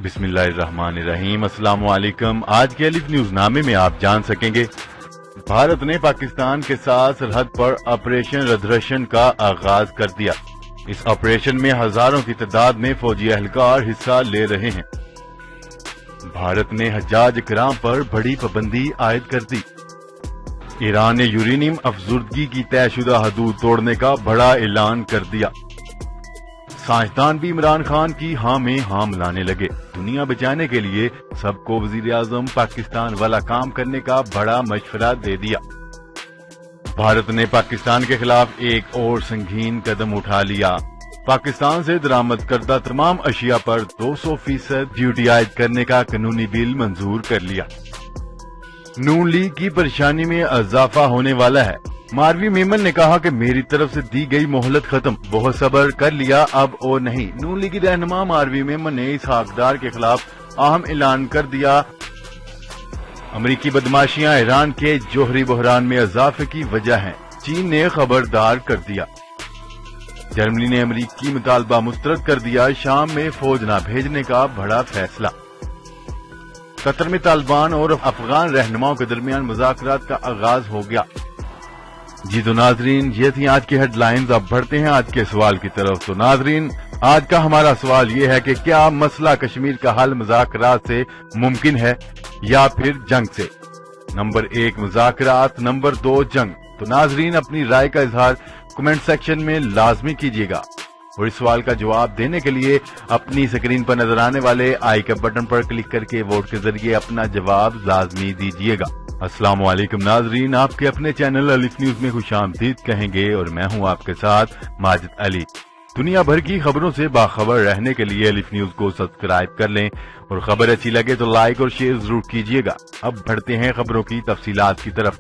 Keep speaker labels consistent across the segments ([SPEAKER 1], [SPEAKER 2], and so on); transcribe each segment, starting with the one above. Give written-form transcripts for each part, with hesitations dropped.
[SPEAKER 1] بسم اللہ الرحمن الرحیم۔ السلام علیکم۔ آج کے الف نیوز نامے میں آپ جان سکیں گے، بھارت نے پاکستان کے ساتھ سرحد پر آپریشن ردھرشن کا آغاز کر دیا۔ اس آپریشن میں ہزاروں کی تعداد میں فوجی اہلکار حصہ لے رہے ہیں۔ بھارت نے حجاج کرام پر بڑی پابندی عائد کر دی۔ ایران نے یورینیم افزودگی کی طے شدہ حدود توڑنے کا بڑا اعلان کر دیا۔ سائنسدان بھی عمران خان کی ہاں میں ہاں ملانے لگے۔ دنیا بچانے کے لیے سب کو وزیر اعظم پاکستان والا کام کرنے کا بڑا مشورہ دے دیا۔ بھارت نے پاکستان کے خلاف ایک اور سنگین قدم اٹھا لیا۔ پاکستان سے درآمد کردہ تمام اشیاء پر 200% ڈیوٹی عائد کرنے کا قانونی بل منظور کر لیا۔ نون لیگ کی پریشانی میں اضافہ ہونے والا ہے۔ ماروی میمن نے کہا کہ میری طرف سے دی گئی مہلت ختم، بہت صبر کر لیا، اب اور نہیں۔ نون لیگی رہنما ماروی میمن نے اسحاق ڈار کے خلاف اہم اعلان کر دیا۔ امریکی بدماشیاں ایران کے جوہری بحران میں اضافے کی وجہ ہیں، چین نے خبردار کر دیا۔ جرمنی نے امریکی مطالبہ مسترد کر دیا، شام میں فوج نہ بھیجنے کا بڑا فیصلہ۔ قطر میں طالبان اور افغان رہنماؤں کے درمیان مذاکرات کا آغاز ہو گیا۔ جی تو ناظرین، یہ تھی آج کی ہیڈ لائنز۔ اب بڑھتے ہیں آج کے سوال کی طرف۔ تو ناظرین، آج کا ہمارا سوال یہ ہے کہ کیا مسئلہ کشمیر کا حل مذاکرات سے ممکن ہے یا پھر جنگ سے؟ نمبر 1 مذاکرات، نمبر 2 جنگ۔ تو ناظرین، اپنی رائے کا اظہار کمنٹ سیکشن میں لازمی کیجیے گا، اور اس سوال کا جواب دینے کے لیے اپنی سکرین پر نظر آنے والے آئی کے بٹن پر کلک کر کے ووٹ کے ذریعے اپنا جواب لازمی دیجیے گا۔ السلام علیکم ناظرین، آپ کے اپنے چینل الف نیوز میں خوش آمدید کہیں گے، اور میں ہوں آپ کے ساتھ ماجد علی۔ دنیا بھر کی خبروں سے باخبر رہنے کے لیے الف نیوز کو سبسکرائب کر لیں، اور خبر اچھی لگے تو لائک اور شیئر ضرور کیجیے گا۔ اب بڑھتے ہیں خبروں کی تفصیلات کی طرف۔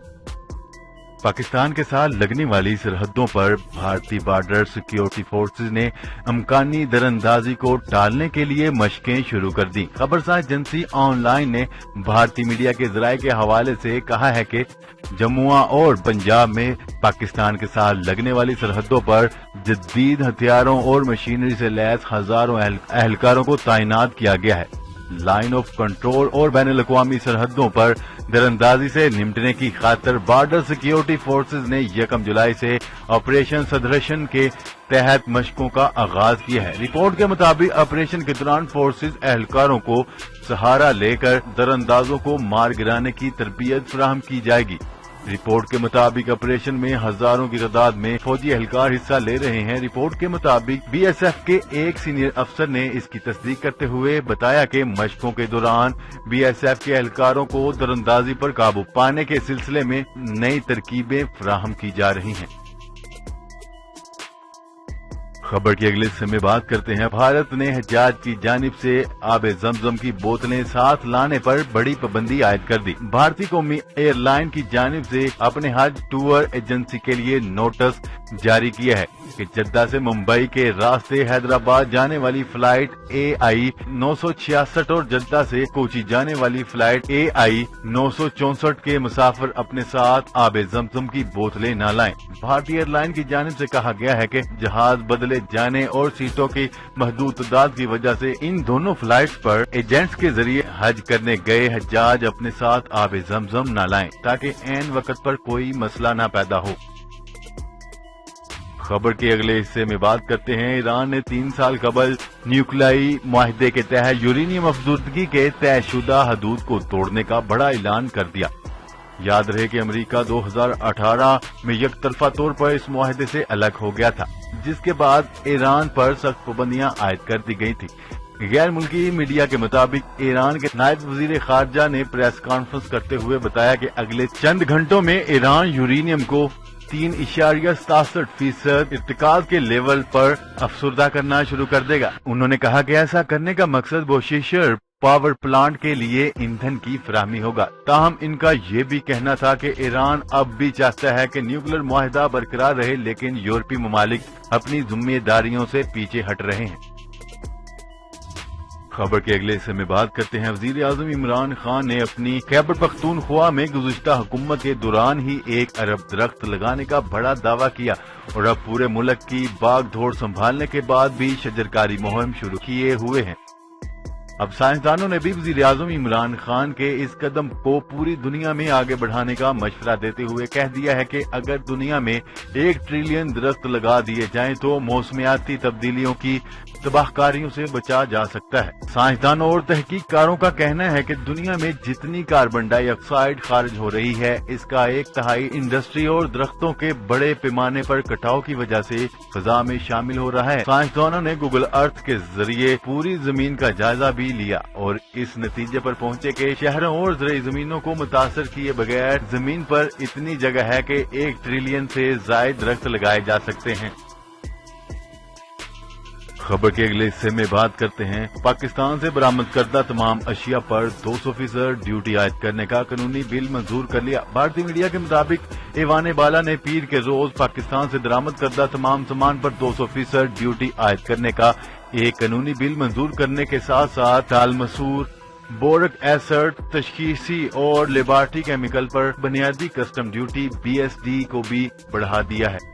[SPEAKER 1] پاکستان کے ساتھ لگنے والی سرحدوں پر بھارتی بارڈر سیکیورٹی فورسز نے امکانی دراندازی کو ٹالنے کے لیے مشقیں شروع کر دیں۔ خبرساز ایجنسی آن لائن نے بھارتی میڈیا کے ذرائع کے حوالے سے کہا ہے کہ جموں اور پنجاب میں پاکستان کے ساتھ لگنے والی سرحدوں پر جدید ہتھیاروں اور مشینری سے لیس ہزاروں اہلکاروں کو تعینات کیا گیا ہے۔ لائن آف کنٹرول اور بین الاقوامی سرحدوں پر دراندازی سے نمٹنے کی خاطر بارڈر سیکیورٹی فورسز نے 1 جولائی سے آپریشن سدرشن کے تحت مشقوں کا آغاز کیا ہے۔ رپورٹ کے مطابق آپریشن کے دوران فورسز اہلکاروں کو سہارا لے کر دراندازوں کو مار گرانے کی تربیت فراہم کی جائے گی۔ رپورٹ کے مطابق آپریشن میں ہزاروں کی تعداد میں فوجی اہلکار حصہ لے رہے ہیں۔ رپورٹ کے مطابق بی ایس ایف کے ایک سینئر افسر نے اس کی تصدیق کرتے ہوئے بتایا کہ مشقوں کے دوران بی ایس ایف کے اہلکاروں کو دراندازی پر قابو پانے کے سلسلے میں نئی ترکیبیں فراہم کی جا رہی ہیں۔ خبر کی اگلے حصے میں بات کرتے ہیں۔ بھارت نے حجاج کی جانب سے آب زمزم کی بوتلیں ساتھ لانے پر بڑی پابندی عائد کر دی۔ بھارتی قومی ایئر لائن کی جانب سے اپنے حج ٹور ایجنسی کے لیے نوٹس جاری کیا ہے کہ جدہ سے ممبئی کے راستے حیدرآباد جانے والی فلائٹ AI 966 اور جدہ سے کوچی جانے والی فلائٹ AI 964 کے مسافر اپنے ساتھ آب زمزم کی بوتلیں نہ لائیں۔ بھارتی ایئر لائن کی جانب سے کہا گیا ہے کہ جہاز بدلے جانے اور سیٹوں کی محدود تعداد کی وجہ سے ان دونوں فلائٹس پر ایجنٹس کے ذریعے حج کرنے گئے حجاج اپنے ساتھ آب زمزم نہ لائیں، تاکہ عین وقت پر کوئی مسئلہ نہ پیدا ہو۔ خبر کے اگلے حصے میں بات کرتے ہیں۔ ایران نے 3 سال قبل نیوکلیائی معاہدے کے تحت یورینیم افزودگی کے طے شدہ حدود کو توڑنے کا بڑا اعلان کر دیا۔ یاد رہے کہ امریکہ 2018 میں یک طرفہ طور پر اس معاہدے سے الگ ہو گیا تھا، جس کے بعد ایران پر سخت پابندیاں عائد کر دی گئی تھی۔ غیر ملکی میڈیا کے مطابق ایران کے نائب وزیر خارجہ نے پریس کانفرنس کرتے ہوئے بتایا کہ اگلے چند گھنٹوں میں ایران یورینیم کو 3.67% ارتکاز کے لیول پر افسردہ کرنا شروع کر دے گا۔ انہوں نے کہا کہ ایسا کرنے کا مقصد بوشیشر پاور پلانٹ کے لیے ایندھن کی فراہمی ہوگا۔ تاہم ان کا یہ بھی کہنا تھا کہ ایران اب بھی چاہتا ہے کہ نیوکلیر معاہدہ برقرار رہے، لیکن یورپی ممالک اپنی ذمہ داریوں سے پیچھے ہٹ رہے ہیں۔ خبر کے اگلے حصے میں بات کرتے ہیں۔ وزیر اعظم عمران خان نے اپنی خیبر پختونخوا میں گزشتہ حکومت کے دوران ہی 1 ارب درخت لگانے کا بڑا دعویٰ کیا، اور اب پورے ملک کی باغ دھوڑ سنبھالنے کے بعد بھی شجرکاری مہم شروع کیے ہوئے ہیں۔ اب سائنسدانوں نے بھی وزیر اعظم عمران خان کے اس قدم کو پوری دنیا میں آگے بڑھانے کا مشورہ دیتے ہوئے کہہ دیا ہے کہ اگر دنیا میں 1 ٹریلین درخت لگا دیے جائیں تو موسمیاتی تبدیلیوں کی تباہ کاریوں سے بچا جا سکتا ہے۔ سائنسدانوں اور تحقیق کاروں کا کہنا ہے کہ دنیا میں جتنی کاربن ڈائی آکسائیڈ خارج ہو رہی ہے اس کا 1/3 انڈسٹری اور درختوں کے بڑے پیمانے پر کٹاؤ کی وجہ سے فضا میں شامل ہو رہا ہے۔ سائنسدانوں نے گوگل ارتھ کے ذریعے پوری زمین کا جائزہ بھی لیا اور اس نتیجے پر پہنچے کہ شہروں اور زرعی زمینوں کو متاثر کیے بغیر زمین پر اتنی جگہ ہے کہ 1 ٹریلین سے زائد درخت لگائے جا سکتے ہیں۔ خبر کے اگلے حصے میں بات کرتے ہیں پاکستان سے برآمد کردہ تمام اشیاء پر 200% ڈیوٹی عائد کرنے کا قانونی بل منظور کر لیا۔ بھارتی میڈیا کے مطابق ایوان بالا نے پیر کے روز پاکستان سے درآمد کردہ تمام سامان پر 200% ڈیوٹی عائد کرنے کا ایک قانونی بل منظور کرنے کے ساتھ ساتھ تالمسور، بورک ایسڈ، تشخیصی اور لیبارٹری کیمیکل پر بنیادی کسٹم ڈیوٹی BSD کو بھی بڑھا دیا ہے۔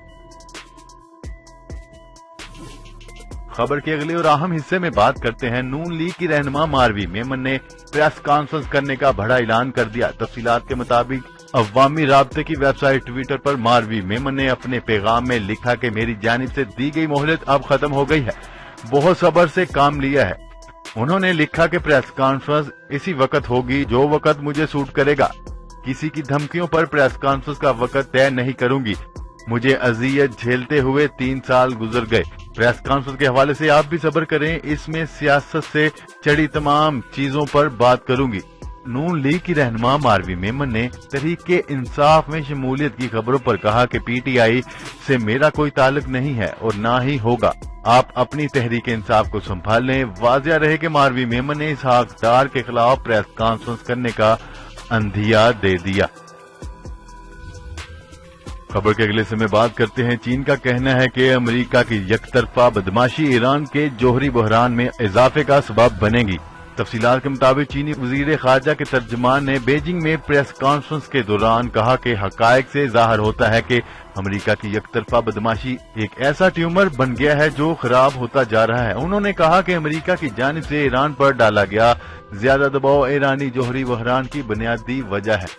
[SPEAKER 1] خبر کے اگلے اور اہم حصے میں بات کرتے ہیں نون لیگ کی رہنما ماروی میمن نے پریس کانفرنس کرنے کا بڑا اعلان کر دیا۔ تفصیلات کے مطابق عوامی رابطے کی ویب سائٹ ٹویٹر پر ماروی میمن نے اپنے پیغام میں لکھا کہ میری جانب سے دی گئی مہلت اب ختم ہو گئی ہے، بہت صبر سے کام لیا ہے۔ انہوں نے لکھا کہ پریس کانفرنس اسی وقت ہوگی جو وقت مجھے سوٹ کرے گا، کسی کی دھمکیوں پر پریس کانفرنس کا وقت طے نہیں کروں گی، مجھے اذیت جھیلتے ہوئے 3 سال گزر گئے۔ پریس کانفرنس کے حوالے سے آپ بھی صبر کریں، اس میں سیاست سے چڑی تمام چیزوں پر بات کروں گی۔ نون لیگ کی رہنما ماروی میمن نے تحریک انصاف میں شمولیت کی خبروں پر کہا کہ PTI سے میرا کوئی تعلق نہیں ہے اور نہ ہی ہوگا، آپ اپنی تحریک انصاف کو سنبھال لیں۔ واضح رہے کہ ماروی میمن نے اسحاق ڈار کے خلاف پریس کانفرنس کرنے کا اندھیا دے دیا۔ خبر کے اگلے سے میں بات کرتے ہیں چین کا کہنا ہے کہ امریکہ کی یک طرفہ بدماشی ایران کے جوہری بحران میں اضافے کا سبب بنے گی۔ تفصیلات کے مطابق چینی وزیر خارجہ کے ترجمان نے بیجنگ میں پریس کانفرنس کے دوران کہا کہ حقائق سے ظاہر ہوتا ہے کہ امریکہ کی یک طرفہ بدماشی ایک ایسا ٹیومر بن گیا ہے جو خراب ہوتا جا رہا ہے۔ انہوں نے کہا کہ امریکہ کی جانب سے ایران پر ڈالا گیا زیادہ دباؤ ایرانی جوہری بحران کی بنیادی وجہ ہے۔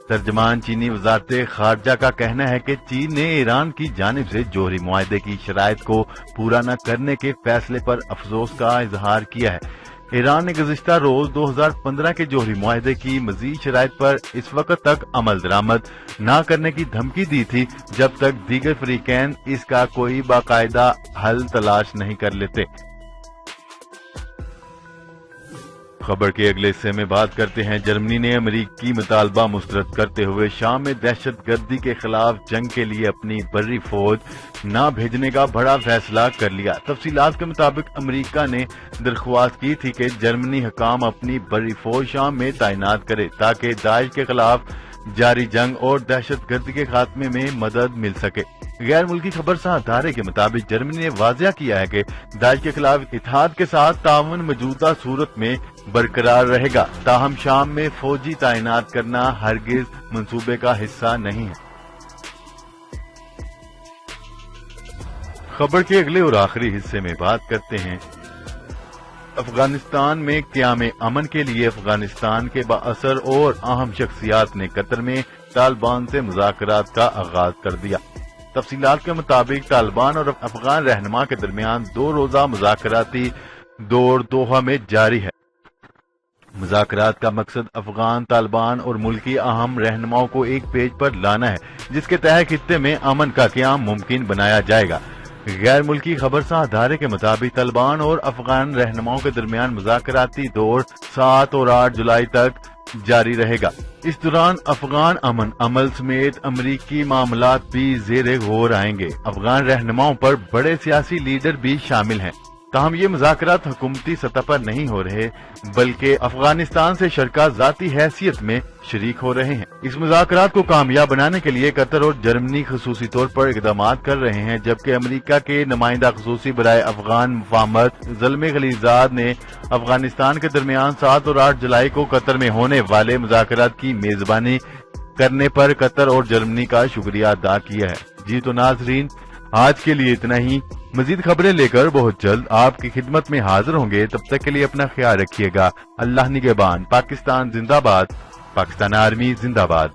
[SPEAKER 1] ترجمان چینی وزارت خارجہ کا کہنا ہے کہ چین نے ایران کی جانب سے جوہری معاہدے کی شرائط کو پورا نہ کرنے کے فیصلے پر افسوس کا اظہار کیا ہے۔ ایران نے گزشتہ روز 2015 کے جوہری معاہدے کی مزید شرائط پر اس وقت تک عمل درآمد نہ کرنے کی دھمکی دی تھی جب تک دیگر فریقین اس کا کوئی باقاعدہ حل تلاش نہیں کر لیتے۔ خبر کے اگلے حصے میں بات کرتے ہیں جرمنی نے امریکی مطالبہ مسترد کرتے ہوئے شام میں دہشت گردی کے خلاف جنگ کے لیے اپنی بری فوج نہ بھیجنے کا بڑا فیصلہ کر لیا۔ تفصیلات کے مطابق امریکہ نے درخواست کی تھی کہ جرمنی حکام اپنی بری فوج شام میں تعینات کرے تاکہ داعش کے خلاف جاری جنگ اور دہشت گردی کے خاتمے میں مدد مل سکے۔ غیر ملکی خبر ساں ادارے کے مطابق جرمنی نے واضح کیا ہے کہ داعش کے خلاف اتحاد کے ساتھ تعاون موجودہ صورت میں برقرار رہے گا، تاہم شام میں فوجی تعینات کرنا ہرگز منصوبے کا حصہ نہیں ہے۔ خبر کے اگلے اور آخری حصے میں بات کرتے ہیں افغانستان میں قیام امن کے لیے افغانستان کے بااثر اور اہم شخصیات نے قطر میں طالبان سے مذاکرات کا آغاز کر دیا۔ تفصیلات کے مطابق طالبان اور افغان رہنما کے درمیان 2 روزہ مذاکراتی دور دوحہ میں جاری ہے۔ مذاکرات کا مقصد افغان، طالبان اور ملکی اہم رہنماؤں کو ایک پیج پر لانا ہے جس کے تحت خطے میں امن کا قیام ممکن بنایا جائے گا۔ غیر ملکی خبر ساں ادارے کے مطابق طالبان اور افغان رہنماؤں کے درمیان مذاکراتی دور 7 اور 8 جولائی تک جاری رہے گا۔ اس دوران افغان امن عمل سمیت امریکی معاملات بھی زیر غور آئیں گے۔ افغان رہنماؤں پر بڑے سیاسی لیڈر بھی شامل ہیں، تاہم یہ مذاکرات حکومتی سطح پر نہیں ہو رہے بلکہ افغانستان سے شرکاء ذاتی حیثیت میں شریک ہو رہے ہیں۔ اس مذاکرات کو کامیاب بنانے کے لیے قطر اور جرمنی خصوصی طور پر اقدامات کر رہے ہیں، جبکہ امریکہ کے نمائندہ خصوصی برائے افغان مفاہمت زلمے خلیلزاد نے افغانستان کے درمیان 7 اور 8 جولائی کو قطر میں ہونے والے مذاکرات کی میزبانی کرنے پر قطر اور جرمنی کا شکریہ ادا کیا ہے۔ جی تو ناظرین، آج کے لیے اتنا ہی. مزید خبریں لے کر بہت جلد آپ کی خدمت میں حاضر ہوں گے. تب تک کے لیے اپنا خیال رکھیے گا. اللہ نگہبان. پاکستان زندہ باد. پاکستان آرمی زندہ باد.